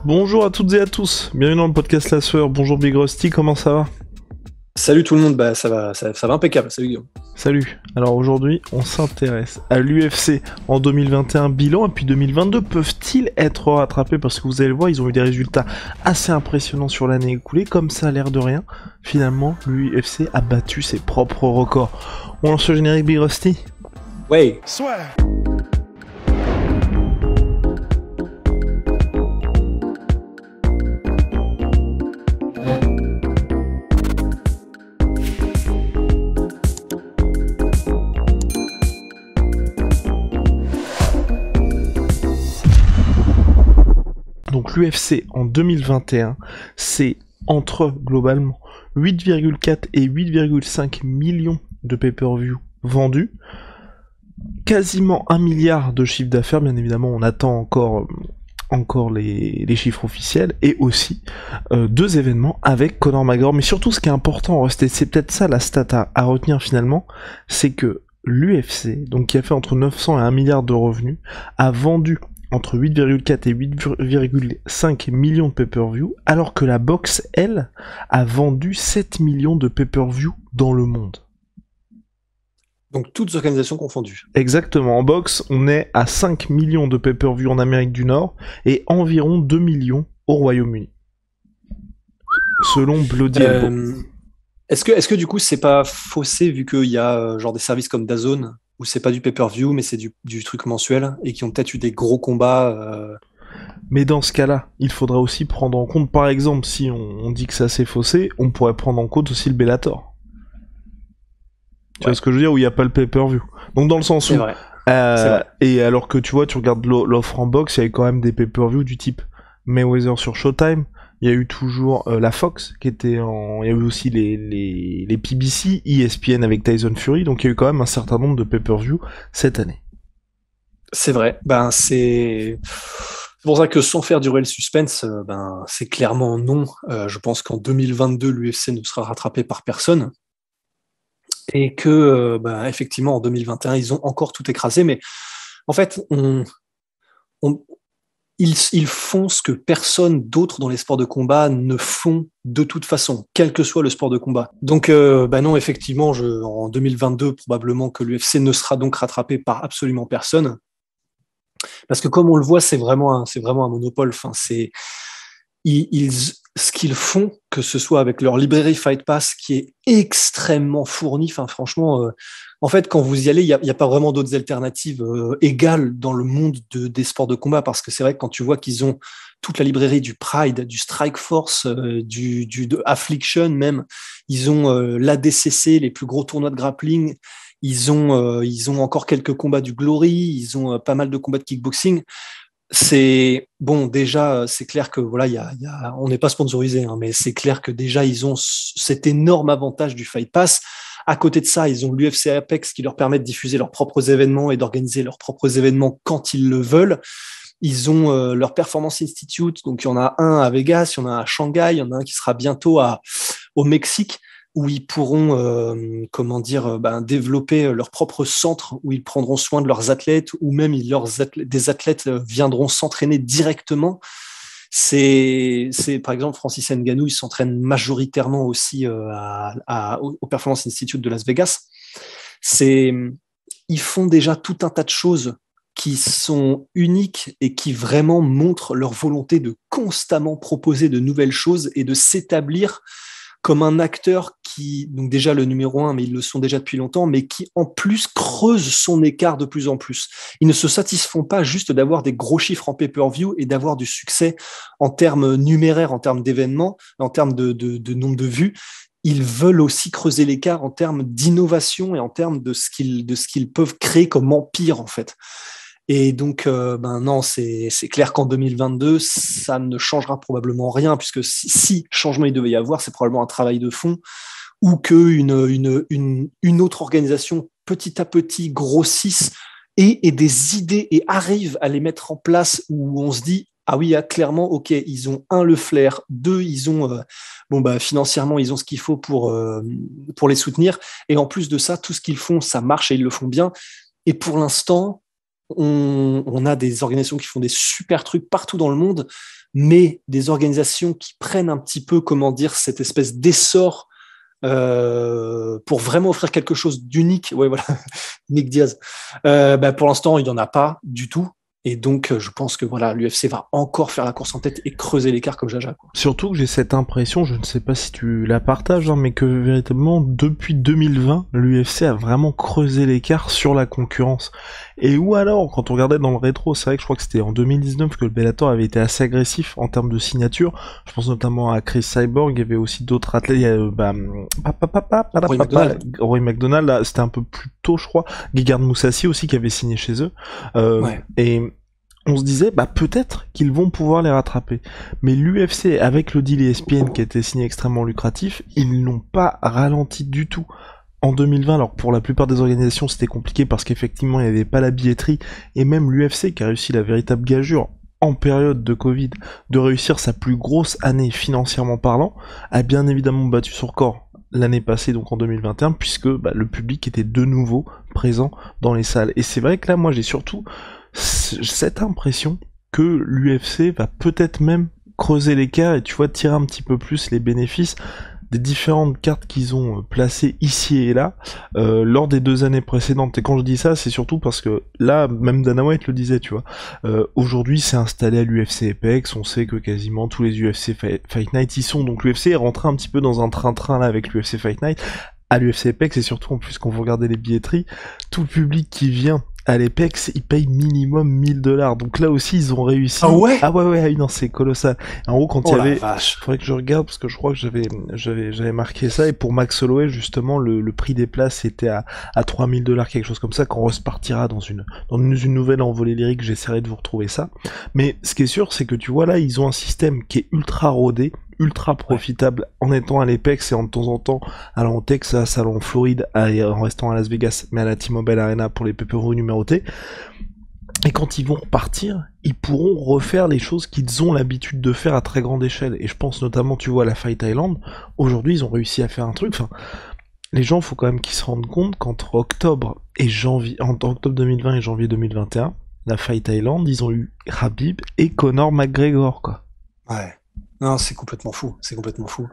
Bonjour à toutes et à tous, bienvenue dans le podcast La Sueur. Bonjour Big Rusty, comment ça va? Salut tout le monde, ça va impeccable, salut Guillaume. Salut. Alors aujourd'hui, on s'intéresse à l'UFC en 2021 bilan, et puis 2022, peuvent-ils être rattrapés? Parce que vous allez le voir, ils ont eu des résultats assez impressionnants sur l'année écoulée, comme ça a l'air de rien. Finalement, l'UFC a battu ses propres records. On lance le générique Big Rusty? Ouais. Soit. Donc l'UFC en 2021, c'est entre globalement 8,4 et 8,5 millions de pay-per-view vendus, quasiment 1 milliard de chiffre d'affaires, bien évidemment on attend encore les chiffres officiels, et aussi 2 événements avec Conor McGregor. Mais surtout ce qui est important, c'est peut-être ça la stat à retenir finalement, c'est que l'UFC, donc qui a fait entre 900 et 1 milliard de revenus, a vendu entre 8,4 et 8,5 millions de pay-per-view, alors que la boxe, elle, a vendu 7 millions de pay-per-view dans le monde. Donc toutes organisations confondues. Exactement, en boxe, on est à 5 millions de pay-per-view en Amérique du Nord, et environ 2 millions au Royaume-Uni. Selon Bloody Elbow. Est-ce que du coup c'est pas faussé vu qu'il y a genre des services comme DAZN où c'est pas du pay-per-view mais c'est du truc mensuel et qui ont peut-être eu des gros combats Mais dans ce cas-là, il faudra aussi prendre en compte, par exemple, si on dit que ça c'est faussé, on pourrait prendre en compte aussi le Bellator. Tu vois ce que je veux dire, où il n'y a pas le pay-per-view. Donc dans le sens où... C'est vrai. Et alors que tu vois, tu regardes l'offre en box, il y avait quand même des pay-per-view du type Mayweather sur Showtime, il y a eu toujours la Fox qui était en... Il y a eu aussi les PBC, ESPN avec Tyson Fury, donc il y a eu quand même un certain nombre de pay-per-view cette année. C'est vrai. C'est pour ça que sans faire durer le suspense, c'est clairement non. Je pense qu'en 2022, l'UFC ne sera rattrapé par personne. Et que, effectivement, en 2021, ils ont encore tout écrasé. Mais en fait, ils font ce que personne d'autre dans les sports de combat ne font de toute façon, quel que soit le sport de combat. Donc, non, effectivement, en 2022, probablement que l'UFC ne sera donc rattrapé par absolument personne. Parce que comme on le voit, c'est vraiment un monopole. Enfin, ce qu'ils font, que ce soit avec leur librairie Fight Pass qui est extrêmement fournie, enfin franchement, en fait, quand vous y allez, il y a pas vraiment d'autres alternatives égales dans le monde des sports de combat, parce que c'est vrai que quand tu vois qu'ils ont toute la librairie du Pride, du Strike Force, de Affliction même, ils ont l'ADCC, les plus gros tournois de grappling, ils ont encore quelques combats du Glory, ils ont pas mal de combats de kickboxing. C'est bon, déjà, c'est clair que voilà, on n'est pas sponsorisé, hein, mais c'est clair que déjà ils ont cet énorme avantage du Fight Pass. À côté de ça, ils ont l'UFC Apex qui leur permet de diffuser leurs propres événements et d'organiser leurs propres événements quand ils le veulent. Ils ont leur Performance Institute, donc il y en a un à Vegas, il y en a un à Shanghai, il y en a un qui sera bientôt au Mexique, où ils pourront développer leur propre centre, où ils prendront soin de leurs athlètes, ou même des athlètes viendront s'entraîner directement. C'est par exemple Francis Ngannou, il s'entraîne majoritairement aussi au Performance Institute de Las Vegas. Ils font déjà tout un tas de choses qui sont uniques et qui vraiment montrent leur volonté de constamment proposer de nouvelles choses et de s'établir comme un acteur qui, donc déjà le numéro 1, mais ils le sont déjà depuis longtemps, mais qui en plus creuse son écart de plus en plus. Ils ne se satisfont pas juste d'avoir des gros chiffres en pay-per-view et d'avoir du succès en termes numéraires, en termes d'événements, en termes de nombre de vues. Ils veulent aussi creuser l'écart en termes d'innovation et en termes de ce qu'ils peuvent créer comme empire, en fait. Et donc, non, c'est clair qu'en 2022, ça ne changera probablement rien, puisque si changement il devait y avoir, c'est probablement un travail de fond, ou qu'une autre organisation petit à petit grossisse et des idées et arrive à les mettre en place, où on se dit ah oui, clairement, ok, ils ont le flair, 2, ils ont financièrement ils ont ce qu'il faut pour les soutenir, et en plus de ça, tout ce qu'ils font, ça marche et ils le font bien. Et pour l'instant, on a des organisations qui font des super trucs partout dans le monde, mais des organisations qui prennent un petit peu, comment dire, cette espèce d'essor pour vraiment offrir quelque chose d'unique. Ouais, voilà, Nick Diaz. Pour l'instant, il n'y en a pas du tout. Et donc, je pense que voilà, l'UFC va encore faire la course en tête et creuser l'écart comme Jaja, quoi. Surtout que j'ai cette impression, je ne sais pas si tu la partages, hein, mais que véritablement, depuis 2020, l'UFC a vraiment creusé l'écart sur la concurrence. Et où alors, quand on regardait dans le rétro, c'est vrai que je crois que c'était en 2019 que le Bellator avait été assez agressif en termes de signature. Je pense notamment à Chris Cyborg, il y avait aussi d'autres athlètes, il y a, Roy McDonald, là, c'était un peu plus tôt, je crois. Gegard Mousasi aussi qui avait signé chez eux. Et on se disait, peut-être qu'ils vont pouvoir les rattraper. Mais l'UFC, avec le deal ESPN qui a été signé extrêmement lucratif, ils n'ont pas ralenti du tout. En 2020, alors pour la plupart des organisations, c'était compliqué parce qu'effectivement, il n'y avait pas la billetterie, et même l'UFC qui a réussi la véritable gageure en période de Covid, de réussir sa plus grosse année financièrement parlant, a bien évidemment battu son record l'année passée, donc en 2021, puisque le public était de nouveau présent dans les salles. Et c'est vrai que là, moi, j'ai surtout cette impression que l'UFC va peut-être même creuser l'écart et tu vois tirer un petit peu plus les bénéfices des différentes cartes qu'ils ont placées ici et là lors des 2 années précédentes. Et quand je dis ça, c'est surtout parce que là, même Dana White le disait, tu vois, aujourd'hui c'est installé à l'UFC Apex, on sait que quasiment tous les UFC Fight Night y sont, donc l'UFC est rentré un petit peu dans un train-train là avec l'UFC Fight Night, à l'UFC Apex, et surtout en plus quand vous regardez les billetteries, tout le public qui vient à l'Apex, ils payent minimum $1000. Donc là aussi, ils ont réussi. Ah ouais? Ah ouais, non, c'est colossal. En gros, quand il y avait, vache. faudrait que je regarde parce que je crois que j'avais marqué ça. Et pour Max Holloway, justement, le prix des places était à $3000, quelque chose comme ça. Quand on repartira dans une nouvelle envolée lyrique, j'essaierai de vous retrouver ça. Mais ce qui est sûr, c'est que tu vois là, ils ont un système qui est ultra rodé, ultra profitable en étant à l'Apex et en de temps en temps allant au Texas, allant en Floride, en restant à Las Vegas, mais à la T-Mobile Arena pour les pay-per-view numérotés. Et quand ils vont repartir, ils pourront refaire les choses qu'ils ont l'habitude de faire à très grande échelle. Et je pense notamment, tu vois, à la Fight Island. Aujourd'hui, ils ont réussi à faire un truc. Enfin, les gens, faut quand même qu'ils se rendent compte qu'entre octobre 2020 et janvier 2021, la Fight Island, ils ont eu Khabib et Conor McGregor, quoi. Ouais. Non, c'est complètement fou. C'est complètement fou.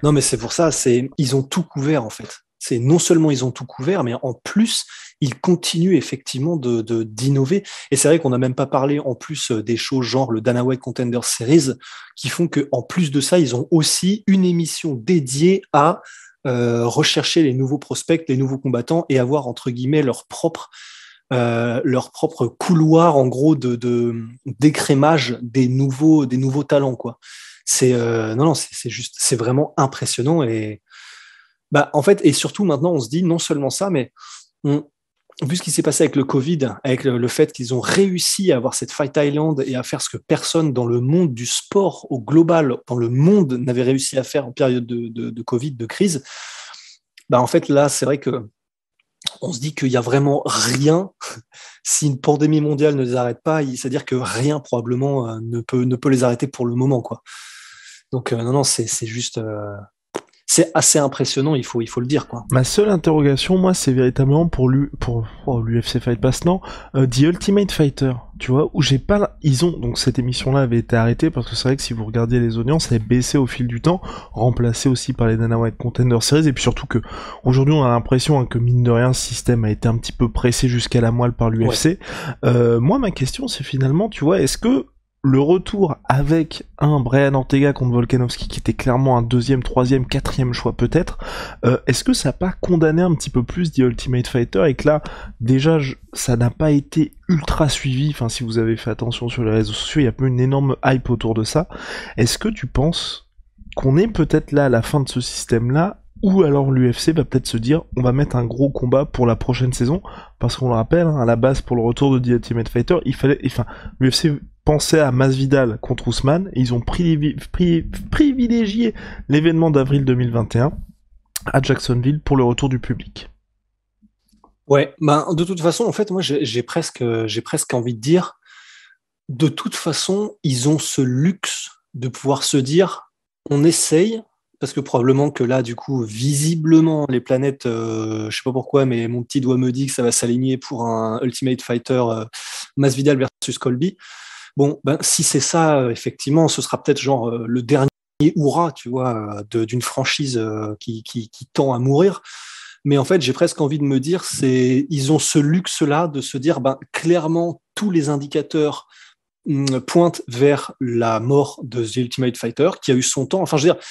Non, mais c'est pour ça, ils ont tout couvert, en fait. C'est non seulement ils ont tout couvert, mais en plus, ils continuent effectivement d'innover. Et c'est vrai qu'on n'a même pas parlé en plus des choses genre le Dana White Contender Series, qui font que en plus de ça, ils ont aussi une émission dédiée à rechercher les nouveaux prospects, les nouveaux combattants et avoir entre guillemets leur propre couloir en gros d'écrémage des nouveaux talents, quoi. C'est c'est vraiment impressionnant. Et en fait, et surtout maintenant on se dit non seulement ça, mais vu ce qui s'est passé avec le Covid, avec le fait qu'ils ont réussi à avoir cette Fight Island et à faire ce que personne dans le monde du sport au global, dans le monde, n'avait réussi à faire en période de Covid, de crise, en fait là c'est vrai que on se dit qu'il y a vraiment rien. Si une pandémie mondiale ne les arrête pas, c'est-à-dire que rien probablement ne peut les arrêter pour le moment, quoi. Donc non, c'est juste, c'est assez impressionnant, il faut le dire, quoi. Ma seule interrogation, moi, c'est véritablement pour l'UFC Fight Pass, non, The Ultimate Fighter, tu vois, où donc cette émission-là avait été arrêtée parce que c'est vrai que si vous regardiez les audiences, elle avait baissé au fil du temps, remplacée aussi par les Dana White Contender Series, et puis surtout que aujourd'hui on a l'impression que mine de rien, ce système a été un petit peu pressé jusqu'à la moelle par l'UFC. Ouais. Moi, ma question, c'est finalement, tu vois, est-ce que le retour avec un Brian Ortega contre Volkanovski qui était clairement un 2e, 3e, 4e choix peut-être, est-ce que ça n'a pas condamné un petit peu plus The Ultimate Fighter et que là, déjà, ça n'a pas été ultra suivi, enfin si vous avez fait attention sur les réseaux sociaux, il y a pas une énorme hype autour de ça. Est-ce que tu penses qu'on est peut-être là à la fin de ce système-là, ou alors l'UFC va peut-être se dire on va mettre un gros combat pour la prochaine saison, parce qu'on le rappelle, à la base pour le retour de The Ultimate Fighter, l'UFC pensait à Masvidal contre Ousmane, et ils ont privilégié l'événement d'avril 2021 à Jacksonville pour le retour du public. Ouais, de toute façon, en fait, moi j'ai presque envie de dire, de toute façon, ils ont ce luxe de pouvoir se dire on essaye, parce que probablement que là, du coup, visiblement, les planètes, je sais pas pourquoi, mais mon petit doigt me dit que ça va s'aligner pour un Ultimate Fighter Masvidal versus Colby. Bon, ben, si c'est ça, effectivement, ce sera peut-être genre le dernier hurrah, tu vois, d'une franchise qui tend à mourir. Mais en fait, j'ai presque envie de me dire, ils ont ce luxe-là de se dire, ben, clairement, tous les indicateurs pointent vers la mort de The Ultimate Fighter, qui a eu son temps. Enfin, je veux dire,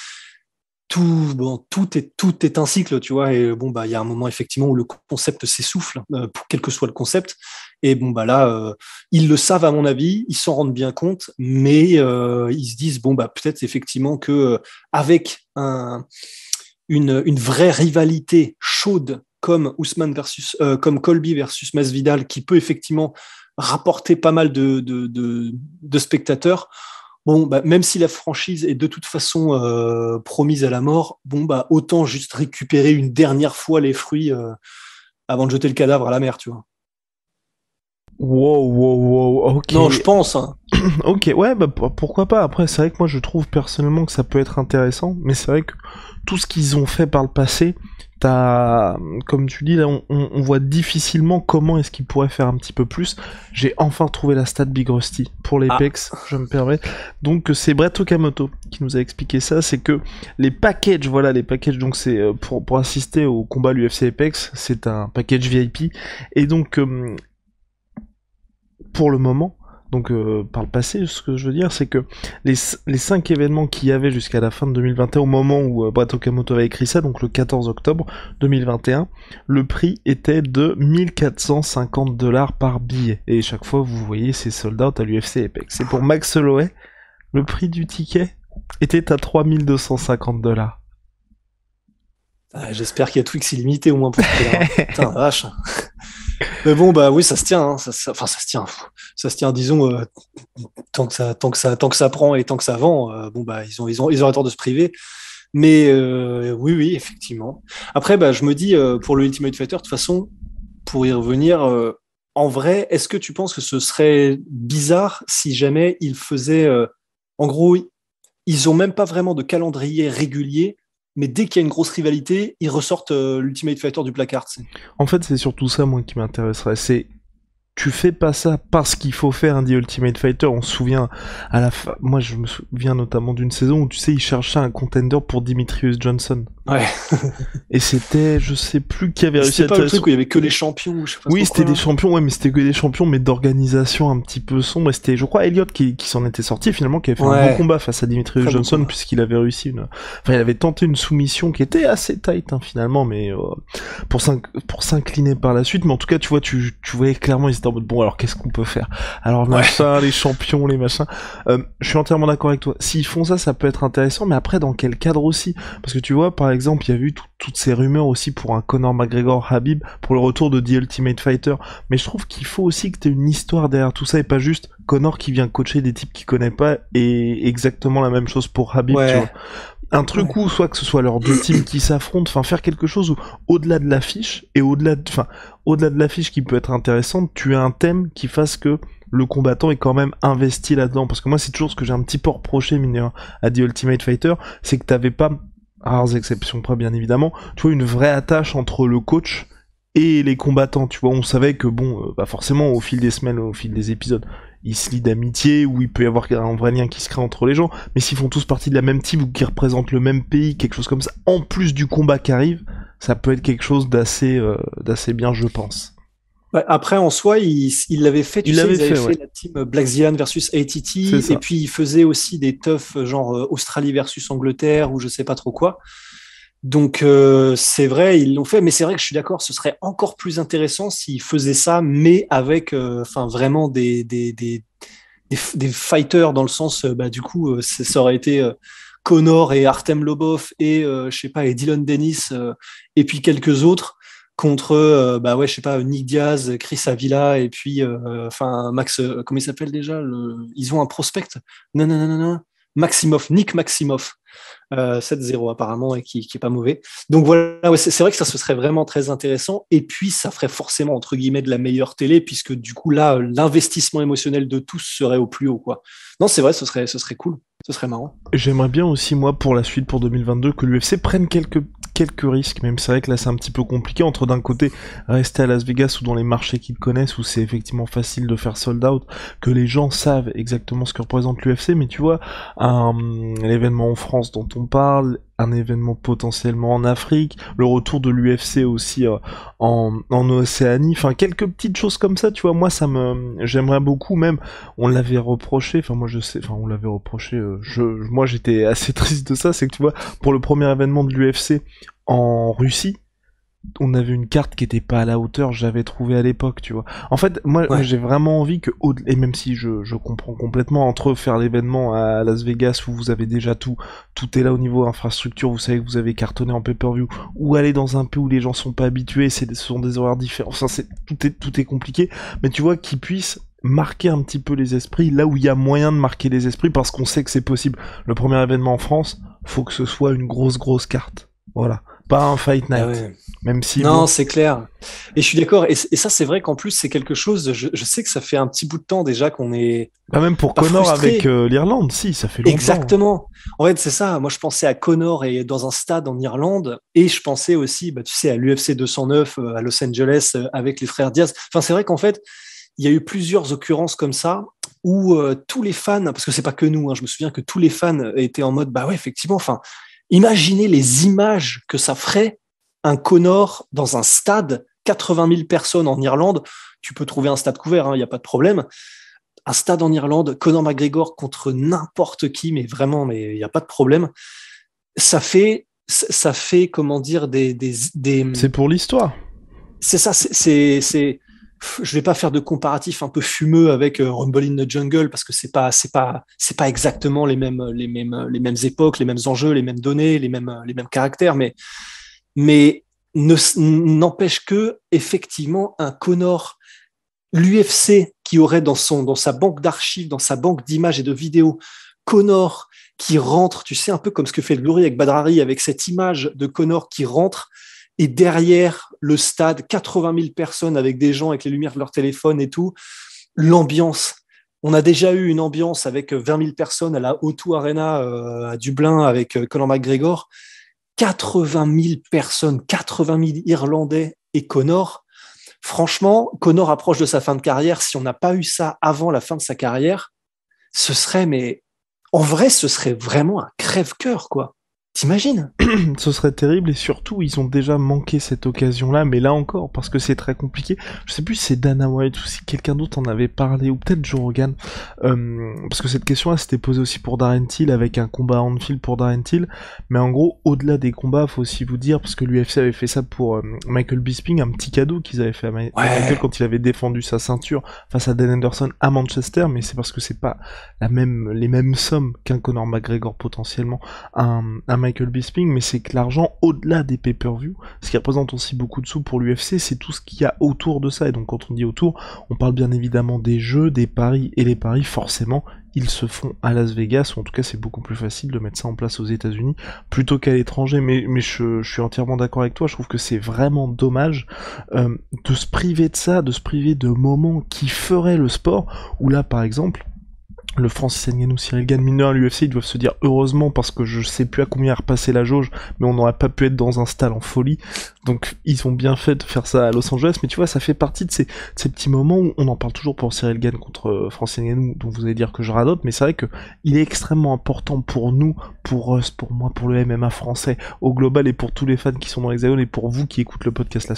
tout est un cycle, tu vois. Et bon, bah, il y a un moment effectivement où le concept s'essouffle, quel que soit le concept. Et bon, bah là, ils le savent à mon avis, ils s'en rendent bien compte, mais ils se disent bon, bah peut-être effectivement que avec une vraie rivalité chaude comme comme Colby versus Masvidal, qui peut effectivement rapporter pas mal de spectateurs. Bon, bah, même si la franchise est de toute façon promise à la mort, bon, bah, autant juste récupérer une dernière fois les fruits avant de jeter le cadavre à la mer, tu vois. Wow, ok. Non, je pense. Hein. Ok, ouais, bah pourquoi pas. Après, c'est vrai que moi je trouve personnellement que ça peut être intéressant, mais c'est vrai que tout ce qu'ils ont fait par le passé, comme tu dis là, on voit difficilement comment est-ce qu'ils pourraient faire un petit peu plus. J'ai enfin trouvé la stat Big Rusty pour l'Apex, je me permets. Donc c'est Brett Okamoto qui nous a expliqué ça, c'est que les packages, donc c'est pour assister au combat l'UFC Apex, c'est un package VIP, et donc pour le moment, donc par le passé, ce que je veux dire, c'est que les 5 événements qu'il y avait jusqu'à la fin de 2021, au moment où Brett Okamoto a écrit ça, donc le 14 octobre 2021, le prix était de 1450$ par billet. Et chaque fois, vous voyez, c'est sold out à l'UFC Apex. Et pour Max Holloway, le prix du ticket était à 3250$. Ah, j'espère qu'il y a Twix illimité au moins pour ce Putain, la vache. Mais bon, bah oui, ça se tient. Hein. Enfin, ça se tient. Ça se tient, disons, tant que ça prend et tant que ça vend, bon, bah, ils ont tort de se priver. Mais oui, effectivement. Après, bah, je me dis, pour le Ultimate Fighter, de toute façon, pour y revenir, en vrai, est-ce que tu penses que ce serait bizarre si jamais ils faisaient. En gros, ils ont même pas vraiment de calendrier régulier, mais dès qu'il y a une grosse rivalité, ils ressortent l'Ultimate Fighter du placard. En fait, c'est surtout ça, moi, qui m'intéresserait. C'est tu fais pas ça parce qu'il faut faire un The Ultimate Fighter. On se souvient à la fin. Moi, je me souviens notamment d'une saison où tu sais, ils cherchaient un contender pour Demetrius Johnson. Ouais. Et c'était, je sais plus qui avait réussi à. C'était pas le truc où il y avait que les champions. Je sais pas oui, c'était quoi, des champions, ouais, mais c'était que des champions, mais d'organisation un petit peu sombre. Et c'était, je crois, Elliott qui s'en était sorti finalement, qui avait fait un bon combat face à Demetrius Johnson, puisqu'il avait réussi enfin, il avait tenté une soumission qui était assez tight hein, finalement, mais pour s'incliner par la suite. Mais en tout cas, tu vois, tu voyais clairement, ils étaient en mode bon, alors qu'est-ce qu'on peut faire? Alors machin, les champions, les machins. Je suis entièrement d'accord avec toi. S'ils font ça, ça peut être intéressant, mais après, dans quel cadre aussi? Parce que tu vois, par exemple, il y a eu toutes ces rumeurs aussi pour un Conor McGregor Habib pour le retour de The Ultimate Fighter, mais je trouve qu'il faut aussi que t'aies une histoire derrière tout ça et pas juste Conor qui vient coacher des types qu'il connaît pas, et exactement la même chose pour Habib, tu vois. Un truc où soit que ce soit leurs deux teams qui s'affrontent, enfin faire quelque chose où au-delà de l'affiche et au-delà de l'affiche qui peut être intéressante, tu as un thème qui fasse que le combattant est quand même investi là-dedans, parce que moi c'est toujours ce que j'ai un petit peu reproché mine à The Ultimate Fighter, c'est que t'avais pas, rares exceptions près bien évidemment, tu vois, une vraie attache entre le coach et les combattants, tu vois. On savait que bon, bah forcément au fil des semaines, au fil des épisodes, ils se lient d'amitié, ou il peut y avoir un vrai lien qui se crée entre les gens, mais s'ils font tous partie de la même team ou qu'ils représentent le même pays, quelque chose comme ça, en plus du combat qui arrive, ça peut être quelque chose d'assez bien, je pense. Après, en soi, il l'avait fait, ils avaient fait la team Black Zion versus ATT, et puis il faisait aussi des toughs genre Australie versus Angleterre, ou je sais pas trop quoi. Donc c'est vrai, ils l'ont fait, mais c'est vrai que je suis d'accord, ce serait encore plus intéressant s'ils faisaient ça, mais avec vraiment des fighters dans le sens, du coup, ça aurait été Conor et Artem Lobov et je sais pas, et Dylan Dennis et puis quelques autres contre je sais pas, Nick Diaz, Chris Avila et puis Max, comment il s'appelle déjà ils ont un prospect. Non. Nick Maximoff. 7-0 apparemment et qui est pas mauvais. Donc voilà, ouais, c'est vrai que ça ce serait vraiment très intéressant et puis ça ferait forcément entre guillemets de la meilleure télé puisque du coup là l'investissement émotionnel de tous serait au plus haut quoi. Non, c'est vrai, ce serait cool, ce serait marrant. J'aimerais bien aussi moi pour la suite pour 2022 que l'UFC prenne quelques risques, même c'est vrai que là c'est un petit peu compliqué entre d'un côté rester à Las Vegas ou dans les marchés qu'ils connaissent où c'est effectivement facile de faire sold out, que les gens savent exactement ce que représente l'UFC, mais tu vois l'événement en France dont on parle, un événement potentiellement en Afrique, le retour de l'UFC aussi en Océanie, enfin quelques petites choses comme ça, tu vois, moi j'aimerais beaucoup, même on l'avait reproché, moi j'étais assez triste de ça, c'est que tu vois, pour le premier événement de l'UFC en Russie, on avait une carte qui était pas à la hauteur, j'avais trouvé à l'époque, tu vois. En fait, moi j'ai vraiment envie que, et même si je comprends complètement, entre faire l'événement à Las Vegas où vous avez déjà tout est là au niveau infrastructure, vous savez que vous avez cartonné en pay-per-view, ou aller dans un pays où les gens sont pas habitués, ce sont des horaires différents, enfin tout est compliqué, mais tu vois, qu'ils puissent marquer un petit peu les esprits là où il y a moyen de marquer les esprits parce qu'on sait que c'est possible. Le premier événement en France, faut que ce soit une grosse carte. Voilà. Pas un fight night. Ouais. Même si. Non, c'est clair. Et je suis d'accord. Et ça, c'est vrai qu'en plus, c'est quelque chose. Je sais que ça fait un petit bout de temps déjà qu'on est. Pas même pour Conor frustré. Avec l'Irlande, si, ça fait longtemps. Exactement. En fait, c'est ça. Moi, je pensais à Conor et dans un stade en Irlande. Et je pensais aussi, tu sais, à l'UFC 209 à Los Angeles avec les frères Diaz. Enfin, c'est vrai qu'en fait, il y a eu plusieurs occurrences comme ça où tous les fans, parce que c'est pas que nous, je me souviens que tous les fans étaient en mode, bah ouais, effectivement, enfin. Imaginez les images que ça ferait un Conor dans un stade, 80 000 personnes en Irlande. Tu peux trouver un stade couvert, il n'y a pas de problème. Un stade en Irlande, Conor McGregor contre n'importe qui, mais il n'y a pas de problème. Ça fait comment dire, des... C'est pour l'histoire. C'est ça, je vais pas faire de comparatif un peu fumeux avec Rumble in the Jungle parce que c'est pas exactement les mêmes époques, les mêmes enjeux, les mêmes données, les mêmes caractères, mais n'empêche que effectivement un Conor, l'UFC qui aurait dans sa banque d'archives, dans sa banque d'images et de vidéos, Conor qui rentre, tu sais, un peu comme ce que fait le Glory avec Badrari, avec cette image de Conor qui rentre. Et derrière le stade, 80 000 personnes avec des gens avec les lumières de leur téléphone et tout. L'ambiance. On a déjà eu une ambiance avec 20 000 personnes à la O2 Arena à Dublin avec Conor McGregor. 80 000 personnes, 80 000 Irlandais et Conor. Franchement, Conor approche de sa fin de carrière. Si on n'a pas eu ça avant la fin de sa carrière, ce serait vraiment un crève-cœur, quoi. T'imagines? Ce serait terrible et surtout ils ont déjà manqué cette occasion-là, mais là encore parce que c'est très compliqué. Je sais plus si c'est Dana White ou si quelqu'un d'autre en avait parlé ou peut-être Joe Rogan, parce que cette question-là s'était posée aussi pour Darren Till avec un combat en fil pour Darren Till. Mais en gros, au-delà des combats, faut aussi vous dire parce que l'UFC avait fait ça pour Michael Bisping, un petit cadeau qu'ils avaient fait à Michael quand il avait défendu sa ceinture face à Dan Henderson à Manchester, mais c'est parce que c'est pas les mêmes sommes qu'un Conor McGregor potentiellement, un Michael Bisping, mais c'est que l'argent, au-delà des pay-per-view, ce qui représente aussi beaucoup de sous pour l'UFC, c'est tout ce qu'il y a autour de ça, et donc quand on dit autour, on parle bien évidemment des jeux, des paris, et les paris, forcément, ils se font à Las Vegas, ou en tout cas c'est beaucoup plus facile de mettre ça en place aux États-Unis plutôt qu'à l'étranger, mais je suis entièrement d'accord avec toi, je trouve que c'est vraiment dommage de se priver de ça, de se priver de moments qui feraient le sport, où là par exemple, le Francis Ngannou, Cyril Gane, mineur à l'UFC, ils doivent se dire heureusement parce que je sais plus à combien est repassé la jauge, mais on n'aurait pas pu être dans un stade en folie. Donc ils ont bien fait de faire ça à Los Angeles, mais tu vois, ça fait partie de ces petits moments où on en parle toujours pour Cyril Gane contre Francis Ngannou, dont vous allez dire que je radote, mais c'est vrai que il est extrêmement important pour nous, pour us, pour moi, pour le MMA français, au global et pour tous les fans qui sont dans l'Hexagone et pour vous qui écoutez le podcast La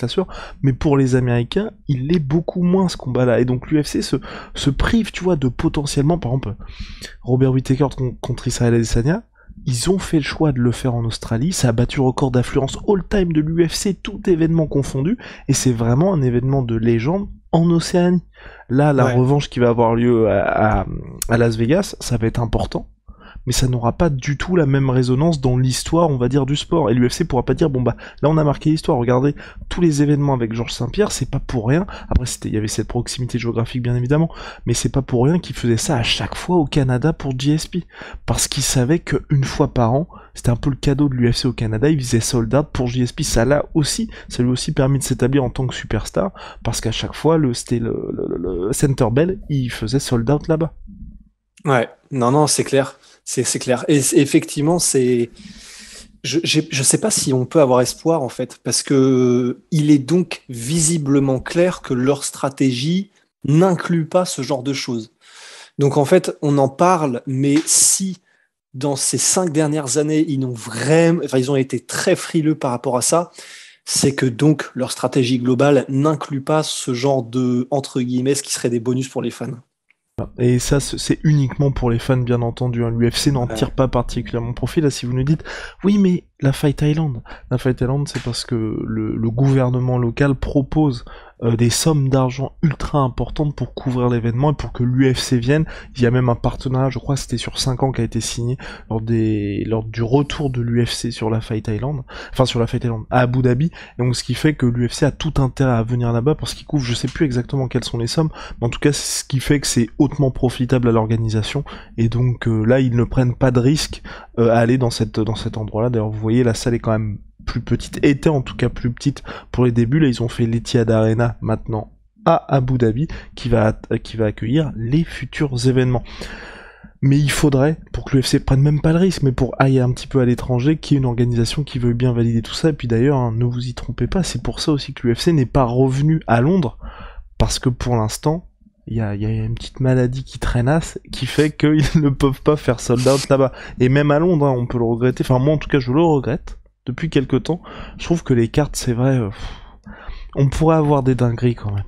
Sueur, mais pour les Américains, il l'est beaucoup moins ce combat-là, et donc l'UFC se prive, tu vois, de potentiellement, par exemple, Robert Whittaker contre Israel Adesanya, ils ont fait le choix de le faire en Australie, ça a battu le record d'affluence all-time de l'UFC, tout événement confondu, et c'est vraiment un événement de légende en Océanie. Là, la revanche qui va avoir lieu à Las Vegas, ça va être important, mais ça n'aura pas du tout la même résonance dans l'histoire, on va dire, du sport. Et l'UFC pourra pas dire, bon bah, là on a marqué l'histoire, regardez, tous les événements avec Georges Saint-Pierre, c'est pas pour rien. Après, il y avait cette proximité géographique, bien évidemment, mais c'est pas pour rien qu'il faisait ça à chaque fois au Canada pour GSP. Parce qu'il savait qu'une fois par an, c'était un peu le cadeau de l'UFC au Canada, il faisait sold out pour GSP. Ça lui a aussi permis de s'établir en tant que superstar, parce qu'à chaque fois, c'était le Center Bell, il faisait sold out là-bas. Ouais, non, c'est clair. C'est clair. Et effectivement, je sais pas si on peut avoir espoir, en fait, parce que il est donc visiblement clair que leur stratégie n'inclut pas ce genre de choses. Donc, en fait, on en parle, mais si dans ces 5 dernières années, ils ont été très frileux par rapport à ça, c'est que donc leur stratégie globale n'inclut pas ce genre de, entre guillemets, ce qui serait des bonus pour les fans. Et ça, c'est uniquement pour les fans, bien entendu. Hein. L'UFC n'en tire pas particulièrement profit. Là, si vous nous dites, oui, mais la Fight Island, c'est parce que le gouvernement local propose des sommes d'argent ultra importantes pour couvrir l'événement et pour que l'UFC vienne. Il y a même un partenariat, je crois que c'était sur 5 ans, qui a été signé lors du retour de l'UFC sur la Fight Island, à Abu Dhabi. Et donc, ce qui fait que l'UFC a tout intérêt à venir là-bas parce qu'il couvre, je sais plus exactement quelles sont les sommes, mais en tout cas, c'est ce qui fait que c'est hautement profitable à l'organisation. Et donc, là, ils ne prennent pas de risque à aller dans cet endroit-là. D'ailleurs, vous voyez, la salle est quand même plus petite, était en tout cas plus petite pour les débuts. Là, ils ont fait l'Etihad Arena maintenant à Abu Dhabi, qui va accueillir les futurs événements. Mais il faudrait, pour que l'UFC prenne même pas le risque, mais pour aller un petit peu à l'étranger, qu'il y ait une organisation qui veuille bien valider tout ça. Et puis d'ailleurs, hein, ne vous y trompez pas, c'est pour ça aussi que l'UFC n'est pas revenu à Londres, parce que pour l'instant, il y a une petite maladie qui traînasse, qui fait qu'ils ne peuvent pas faire sold out là-bas. Et même à Londres, hein, on peut le regretter, enfin moi en tout cas je le regrette, depuis quelque temps. Je trouve que les cartes, c'est vrai, on pourrait avoir des dingueries quand même.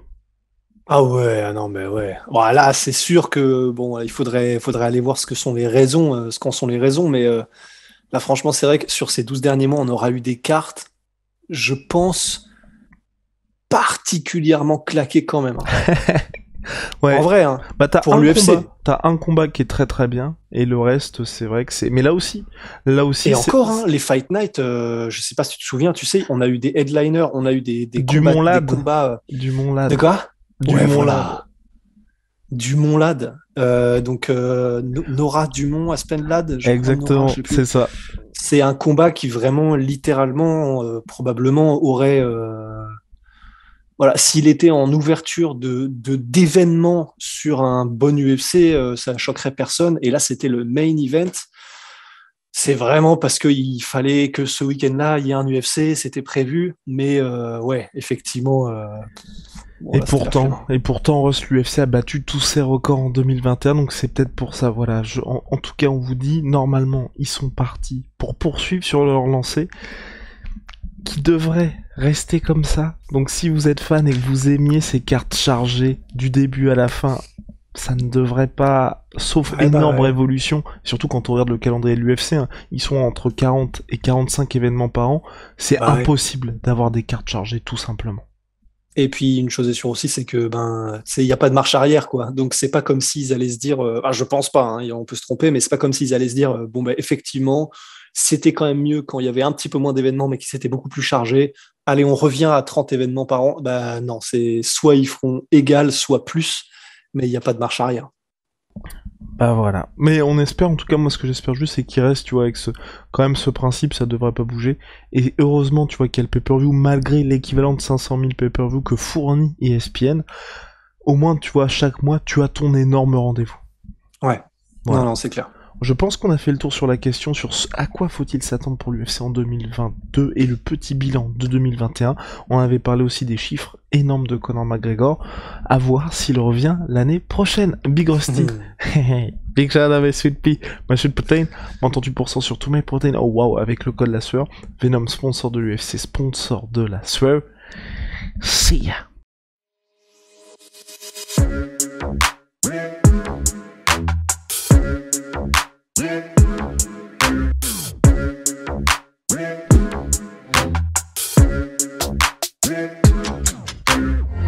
Ah ouais, non mais ouais. Bon, là, c'est sûr que bon, il faudrait aller voir ce qu'en sont les raisons, mais là, franchement, c'est vrai que sur ces 12 derniers mois, on aura eu des cartes, je pense, particulièrement claquées quand même. Ouais. En vrai, hein, bah, pour l'UFC. T'as un combat qui est très très bien, et le reste, c'est vrai que c'est... Mais là aussi... Et encore, hein, les Fight Night, je sais pas si tu te souviens, tu sais, on a eu des headliners, on a eu des combats... Du Mont-Lad. De quoi? Voilà. Dumont-Lad. Donc, Nora Dumont, Aspenlad. Exactement, c'est ça. C'est un combat qui vraiment, littéralement, probablement aurait... Voilà, s'il était en ouverture d'événements sur un bon UFC, ça choquerait personne. Et là, c'était le main event. C'est vraiment parce qu'il fallait que ce week-end-là, il y ait un UFC, c'était prévu. Mais ouais, effectivement. Et pourtant, Ross, l'UFC a battu tous ses records en 2021, donc c'est peut-être pour ça. Voilà. En tout cas, on vous dit, normalement, ils sont partis pour poursuivre sur leur lancée, qui devrait rester comme ça. Donc si vous êtes fan et que vous aimiez ces cartes chargées du début à la fin, ça ne devrait pas, sauf énorme révolution, surtout quand on regarde le calendrier de l'UFC, hein, ils sont entre 40 et 45 événements par an, c'est impossible d'avoir des cartes chargées tout simplement. Et puis une chose est sûre aussi, c'est que il y a pas de marche arrière, quoi. Donc c'est pas comme s'ils allaient se dire, je pense pas, hein, on peut se tromper, mais c'est pas comme s'ils allaient se dire, effectivement, c'était quand même mieux quand il y avait un petit peu moins d'événements, mais qui s'étaient beaucoup plus chargés. Allez, on revient à 30 événements par an. Bah non, c'est soit ils feront égal, soit plus, mais il n'y a pas de marche arrière. Bah voilà. Mais on espère, en tout cas, moi ce que j'espère juste, c'est qu'il reste, tu vois, avec quand même ce principe, ça devrait pas bouger. Et heureusement, tu vois, qu'il y a le pay-per-view, malgré l'équivalent de 500 000 pay-per-view que fournit ESPN, au moins, tu vois, chaque mois, tu as ton énorme rendez-vous. Ouais. Voilà. Non, c'est clair. Je pense qu'on a fait le tour sur la question sur à quoi faut-il s'attendre pour l'UFC en 2022 et le petit bilan de 2021. On avait parlé aussi des chiffres énormes de Conor McGregor. À voir s'il revient l'année prochaine. Big Rusty. Big shout out Sweet Pea, my sweet protein. Moins 38% sur tous mes protéines. Oh wow, avec le code La Sueur. Venom, sponsor de l'UFC, sponsor de La Sueur. See ya.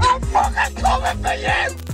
I'm fucking coming for you!